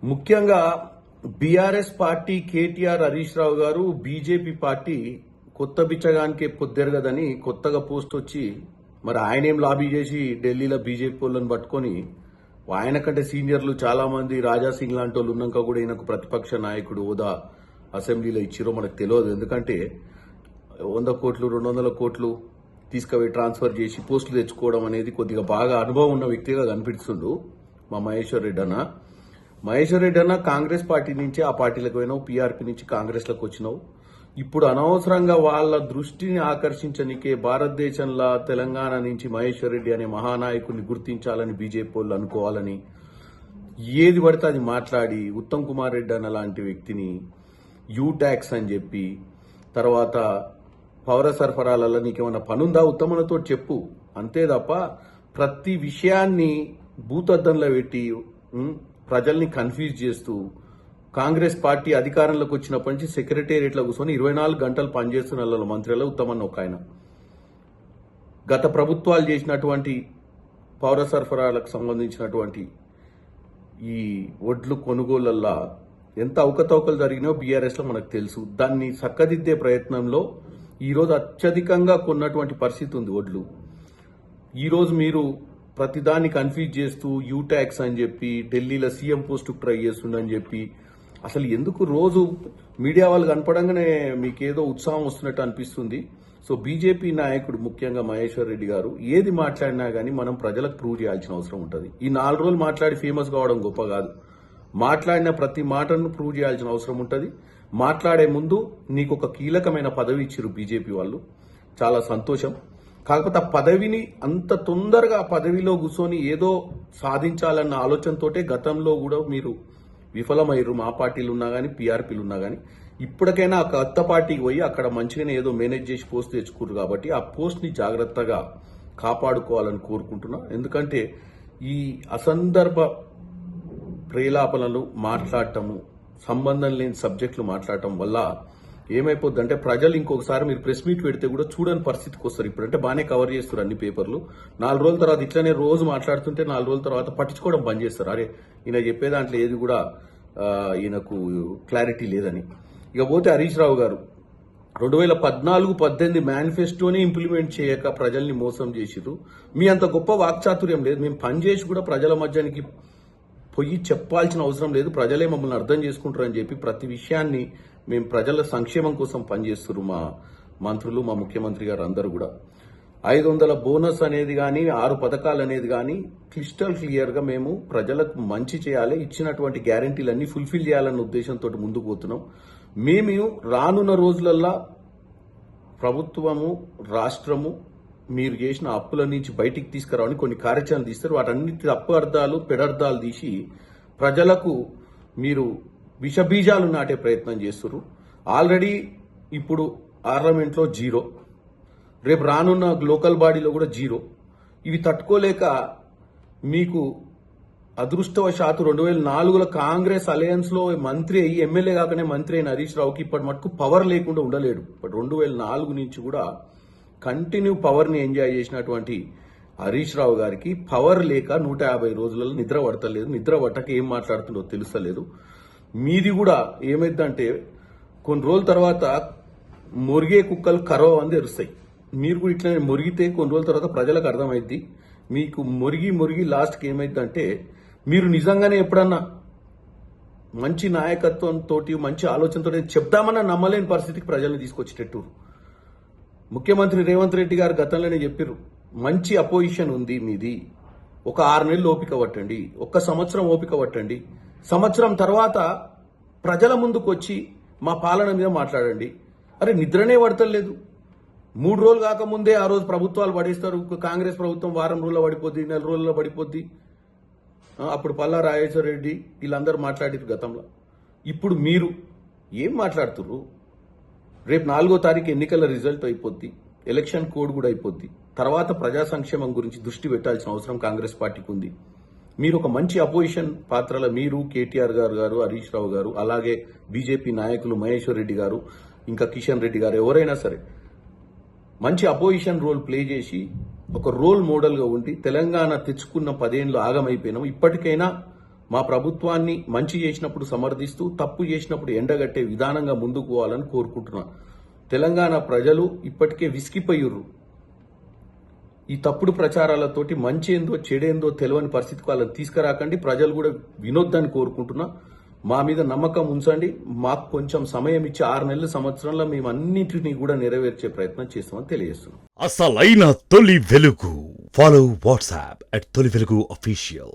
ముఖ్యంగా BRS party KTR Harish Rao గారు BJP party కొత్త బిచ్చగానికే పొద్దెరగదని కొత్తగా పోస్ట్ వచ్చి మరి ఆయన ఏం లాబీ చేసి ఢిల్లీలో బీజేపీ వాళ్ళని పట్టుకొని ఆయన కంటే సీనియర్లు చాలా మంది రాజాసింగ్ లాంటి వాళ్ళు ఉన్నాక కూడా ఈయనకు ప్రతిపక్ష నాయకుడు హోదా అసెంబ్లీలో ఇచ్చిరో మనకు తెలియదు. ఎందుకంటే 100 కోట్లు 200 కోట్లు తీసుకుపోయి ట్రాన్స్ఫర్ చేసి పోస్టులు తెచ్చుకోవడం అనేది కొద్దిగా బాగా అనుభవం ఉన్న వ్యక్తిగా కనిపిస్తుండు మా మహేశ్వర్ రెడ్డి అన్న కాంగ్రెస్ పార్టీ నుంచి ఆ పార్టీలకు పోయినావు, పీఆర్పీ నుంచి కాంగ్రెస్లకు వచ్చినావు. ఇప్పుడు అనవసరంగా వాళ్ళ దృష్టిని ఆకర్షించనికే భారతదేశంలో తెలంగాణ నుంచి మహేశ్వర్ రెడ్డి అనే మహానాయకుడిని గుర్తించాలని బీజేపీ వాళ్ళు అనుకోవాలని ఏది పడితే అది మాట్లాడి ఉత్తమ్ కుమార్ రెడ్డి అన్న లాంటి వ్యక్తిని యూ ట్యాక్స్ అని చెప్పి తర్వాత పౌర సరఫరాలలో నీకేమన్నా పనుందా ఉత్తమనతో చెప్పు, అంతే తప్ప ప్రతి విషయాన్ని భూతద్దంలో పెట్టి ప్రజల్ని కన్ఫ్యూజ్ చేస్తూ కాంగ్రెస్ పార్టీ అధికారంలోకి వచ్చినప్పటి నుంచి సెక్రటేరియట్లో కూర్చొని 24 గంటలు పనిచేస్తున్న మంత్రులలో ఉత్తమన్న ఒక ఆయన. గత ప్రభుత్వాలు చేసినటువంటి పౌర సరఫరాలకు సంబంధించినటువంటి ఈ ఒడ్లు కొనుగోళ్లల్లో ఎంత అవకతవకలు జరిగినాయో బీఆర్ఎస్లో మనకు తెలుసు. దాన్ని చక్కదిద్దే ప్రయత్నంలో ఈరోజు అత్యధికంగా కొన్నటువంటి పరిస్థితి ఉంది ఒడ్లు. ఈరోజు మీరు ప్రతిదాన్ని కన్ఫ్యూజ్ చేస్తూ యూ ట్యాక్స్ అని చెప్పి ఢిల్లీలో సీఎం పోస్టు ట్రై చేస్తుండని చెప్పి అసలు ఎందుకు రోజు మీడియా వాళ్ళు కనపడంగానే మీకేదో ఉత్సాహం వస్తున్నట్టు అనిపిస్తుంది. సో బీజేపీ నాయకుడు ముఖ్యంగా మహేశ్వర్ రెడ్డి గారు ఏది మాట్లాడినా కానీ మనం ప్రజలకు ప్రూవ్ చేయాల్సిన అవసరం ఉంటుంది. ఈ 4 రోజులు మాట్లాడి ఫేమస్ కావడం గొప్ప కాదు, మాట్లాడిన ప్రతి మాటను ప్రూవ్ చేయాల్సిన అవసరం ఉంటుంది. మాట్లాడే ముందు నీకు ఒక కీలకమైన పదవి ఇచ్చిరు బీజేపీ వాళ్ళు, చాలా సంతోషం. కాకపోతే ఆ పదవిని అంత తొందరగా పదవిలో కూర్చొని ఏదో సాధించాలన్న ఆలోచనతోటే గతంలో కూడా మీరు విఫలమయ్యారు. మా పార్టీలు ఉన్నా కానీ పీఆర్పీలు ఉన్నా కానీ ఇప్పటికైనా ఆ కొత్త పార్టీకి పోయి అక్కడ మంచిగానే ఏదో మేనేజ్ చేసి పోస్ట్ తెచ్చుకోరు కాబట్టి ఆ పోస్ట్ని జాగ్రత్తగా కాపాడుకోవాలని కోరుకుంటున్నా. ఎందుకంటే ఈ అసందర్భ ప్రేలాపనలు మాట్లాడటము, సంబంధం లేని సబ్జెక్టులు మాట్లాడటం వల్ల ఏమైపోద్దంటే ప్రజలు ఇంకొకసారి మీరు ప్రెస్ మీట్ పెడితే కూడా చూడని పరిస్థితికి వస్తారు. ఇప్పుడంటే బాగానే కవర్ చేస్తారు అన్ని పేపర్లు. 4 రోజుల తర్వాత ఇట్లనే రోజు మాట్లాడుతుంటే 4 రోజుల తర్వాత పట్టించుకోవడం బంద్ చేస్తారు. అరే ఈయన చెప్పే దాంట్లో ఏది కూడా ఈయనకు క్లారిటీ లేదని. ఇక పోతే హరీష్ రావు గారు 2014-18 మేనిఫెస్టోని ఇంప్లిమెంట్ చేయక ప్రజల్ని మోసం చేసిరు. మీ అంత గొప్ప వాక్చాతుర్యం లేదు. మేము పనిచేసి కూడా ప్రజల మధ్యానికి పోయి చెప్పాల్సిన అవసరం లేదు, ప్రజలే మమ్మల్ని అర్థం చేసుకుంటారని చెప్పి ప్రతి విషయాన్ని మేము ప్రజల సంక్షేమం కోసం పనిచేస్తున్నారు మా మంత్రులు, మా ముఖ్యమంత్రి గారు అందరూ కూడా. 500 బోనస్ అనేది కానీ 6 పథకాలు అనేది కానీ క్లిస్టల్ క్లియర్గా మేము ప్రజలకు మంచి చేయాలి, ఇచ్చినటువంటి గ్యారంటీలన్నీ ఫుల్ఫిల్ చేయాలన్న ఉద్దేశంతో ముందుకు పోతున్నాం. మేము రానున్న రోజులల్లా ప్రభుత్వము రాష్ట్రము మీరు చేసిన అప్పుల నుంచి బయటికి తీసుకురావని కొన్ని కార్యాచరణ తీస్తారు. వాటన్నిటి అర్థాలు పెడర్థాలు తీసి ప్రజలకు మీరు విషబీజాలు నాటే ప్రయత్నం చేస్తున్నారు. ఆల్రెడీ ఇప్పుడు పార్లమెంట్లో 0, రేపు రానున్న లోకల్ బాడీలో కూడా 0. ఇవి తట్టుకోలేక మీకు అదృష్టవశాత్తు 2004లో కాంగ్రెస్ అలయన్స్ లో మంత్రి అయ్యి ఎమ్మెల్యే కాకనే మంత్రి అయిన హరీష్ రావుకి ఇప్పటి మటుకు పవర్ లేకుండా ఉండలేడు. బట్ 2004 నుంచి కూడా కంటిన్యూ పవర్ని ఎంజాయ్ చేసినటువంటి హరీష్ రావు గారికి పవర్ లేక 150 రోజులలో నిద్ర పడతలేదు. నిద్ర పట్టక ఏం మాట్లాడుతుందో తెలుస్తలేదు. మీది కూడా ఏమైందంటే కొన్ని రోజుల తర్వాత మొరిగే కుక్కలు కరవ అని తెరుస్తాయి. మీరు కూడా ఇట్లా మొరిగితే కొన్ని రోజుల తర్వాత ప్రజలకు అర్థమైద్ది. మీకు మొరిగి లాస్ట్కి ఏమైందంటే మీరు నిజంగానే ఎప్పుడన్నా మంచి నాయకత్వంతో మంచి ఆలోచనతో చెప్దామన్నా నమ్మలేని పరిస్థితికి ప్రజల్ని తీసుకొచ్చేటట్టు ముఖ్యమంత్రి రేవంత్ రెడ్డి గారు గతంలోనే చెప్పారు, మంచి అపోజిషన్ ఉంది మీది, ఒక 6 నెలలు ఓపిక పట్టండి, 1 సంవత్సరం ఓపిక పట్టండి, సంవత్సరం తర్వాత ప్రజల ముందుకు వచ్చి మా పాలన మీద మాట్లాడండి. అరే నిద్రనే పడతలేదు. 3 రోజులు కాకముందే ఆ రోజు ప్రభుత్వాలు పడేస్తారు. కాంగ్రెస్ ప్రభుత్వం వారం రోజుల్లో పడిపోద్ది, 4 రోజుల్లో పడిపోద్ది. అప్పుడు పల్లా రాజేశ్వర రెడ్డి వీళ్ళందరూ మాట్లాడారు గతంలో. ఇప్పుడు మీరు ఏం మాట్లాడుతుర్రు? రేపు 4వ తారీఖు ఎన్నికల రిజల్ట్ అయిపోద్ది, ఎలక్షన్ కోడ్ కూడా అయిపోద్ది. తర్వాత ప్రజా సంక్షేమం గురించి దృష్టి పెట్టాల్సిన అవసరం కాంగ్రెస్ పార్టీకి ఉంది. మీరు ఒక మంచి అపోజిషన్ పాత్రలో మీరు కేటీఆర్ గారు హరీష్ రావు గారు అలాగే బీజేపీ నాయకులు మహేశ్వర్ రెడ్డి గారు ఇంకా కిషన్ రెడ్డి గారు ఎవరైనా సరే మంచి అపోజిషన్ రోల్ ప్లే చేసి ఒక రోల్ మోడల్గా ఉండి తెలంగాణ తెచ్చుకున్న 10 ఏళ్ళు ఆగమైపోయినాం. ఇప్పటికైనా మా ప్రభుత్వాన్ని మంచి చేసినప్పుడు సమర్థిస్తూ తప్పు చేసినప్పుడు ఎండగట్టే విధానంగా ముందుకు పోవాలని కోరుకుంటున్నా. తెలంగాణ ప్రజలు ఇప్పటికే విసిగిపోయిర్రు. ఈ తప్పుడు ప్రచారాలతోటి మంచి ఏందో చెడేందో తెలియని పరిస్థితికి వాళ్ళని తీసుకురాకండి. ప్రజలు కూడా వినొద్దని కోరుకుంటున్నా. మా మీద నమ్మకం ఉంచండి. మాకు కొంచెం సమయం ఇచ్చి 6 నెలల సంవత్సరంలో మేము అన్నింటినీ కూడా నెరవేర్చే ప్రయత్నం చేస్తామని తెలియజేస్తున్నాం. అసలైన తొలి వెలుగు. ఫాలో వాట్సాప్ @తొలి వెలుగు official.